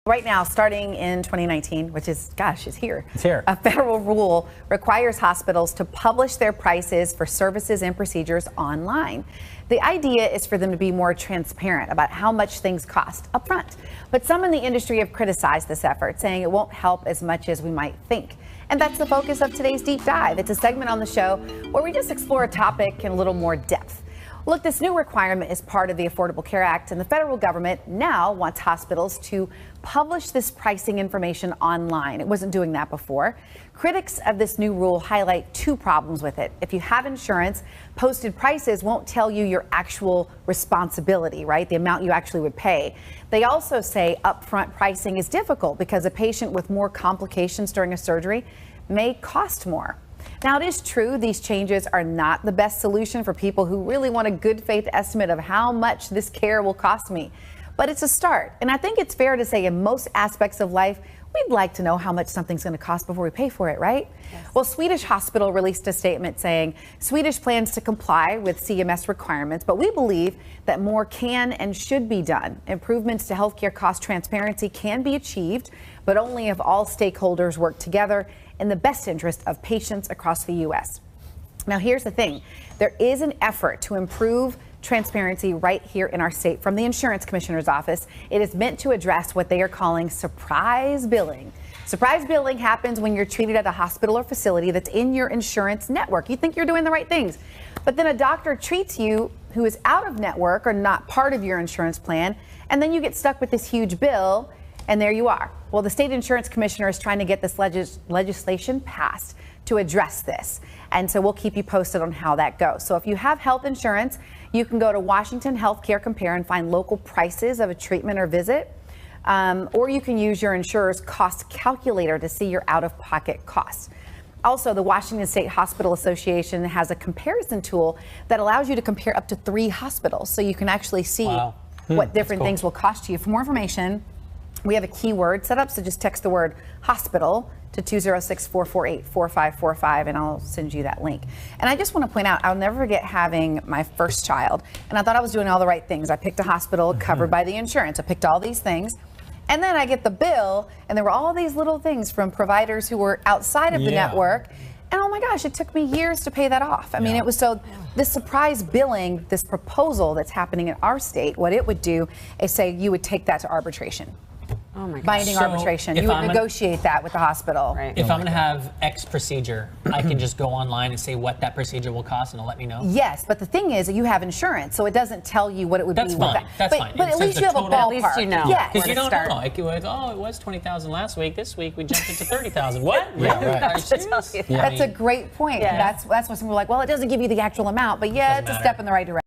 Right now, starting in 2019, which is, gosh, it's here. It's here. A federal rule requires hospitals to publish their prices for services and procedures online. The idea is for them to be more transparent about how much things cost up front. But some in the industry have criticized this effort, saying it won't help as much as we might think. And that's the focus of today's Deep Dive. It's a segment on the show where we just explore a topic in a little more depth. Look, this new requirement is part of the Affordable Care Act, and the federal government now wants hospitals to publish this pricing information online. It wasn't doing that before. Critics of this new rule highlight two problems with it. If you have insurance, posted prices won't tell you your actual responsibility, right? The amount you actually would pay. They also say upfront pricing is difficult because a patient with more complications during a surgery may cost more. Now, it is true these changes are not the best solution for people who really want a good faith estimate of how much this care will cost me. But it's a start. And I think it's fair to say in most aspects of life, we'd like to know how much something's going to cost before we pay for it, right? Yes. Well, Swedish Hospital released a statement saying Swedish plans to comply with CMS requirements, but we believe that more can and should be done. Improvements to healthcare cost transparency can be achieved, but only if all stakeholders work together in the best interest of patients across the U.S. Now, here's the thing. There is an effort to improve transparency right here in our state from the Insurance Commissioner's Office. It is meant to address what they are calling surprise billing. Surprise billing happens when you're treated at a hospital or facility that's in your insurance network. You think you're doing the right things, but then a doctor treats you who is out of network or not part of your insurance plan, and then you get stuck with this huge bill, and there you are. Well, the state insurance commissioner is trying to get this legislation passed to address this. And so we'll keep you posted on how that goes. So if you have health insurance, you can go to Washington Healthcare Compare and find local prices of a treatment or visit. Or you can use your insurer's cost calculator to see your out-of-pocket costs. Also, the Washington State Hospital Association has a comparison tool that allows you to compare up to 3 hospitals. So you can actually see what different things will cost you. For more information, we have a keyword set up, so just text the word hospital to 206-448-4545, and I'll send you that link. And I just want to point out, I'll never forget having my first child, and I thought I was doing all the right things. I picked a hospital covered by the insurance. I picked all these things. And then I get the bill, and there were all these little things from providers who were outside of the network. And oh my gosh, it took me years to pay that off. I mean, it was so, this surprise billing, this proposal that's happening in our state, what it would do is say you would take that to arbitration. Oh my gosh. Binding arbitration. You would negotiate that with the hospital. Right. If I'm going to have X procedure, I can just go online and say what that procedure will cost, and it'll let me know. Yes, but the thing is that you have insurance, so it doesn't tell you what it would be. That's fine. That's fine. But at least you have a ballpark. At least you know. Yes. Because you don't know. Like, oh, it was 20,000 last week. This week we jumped it to 30,000. What? Yeah, right. That's a great point. Yeah. That's what some people are like. Well, it doesn't give you the actual amount, but yeah, it's a step in the right direction.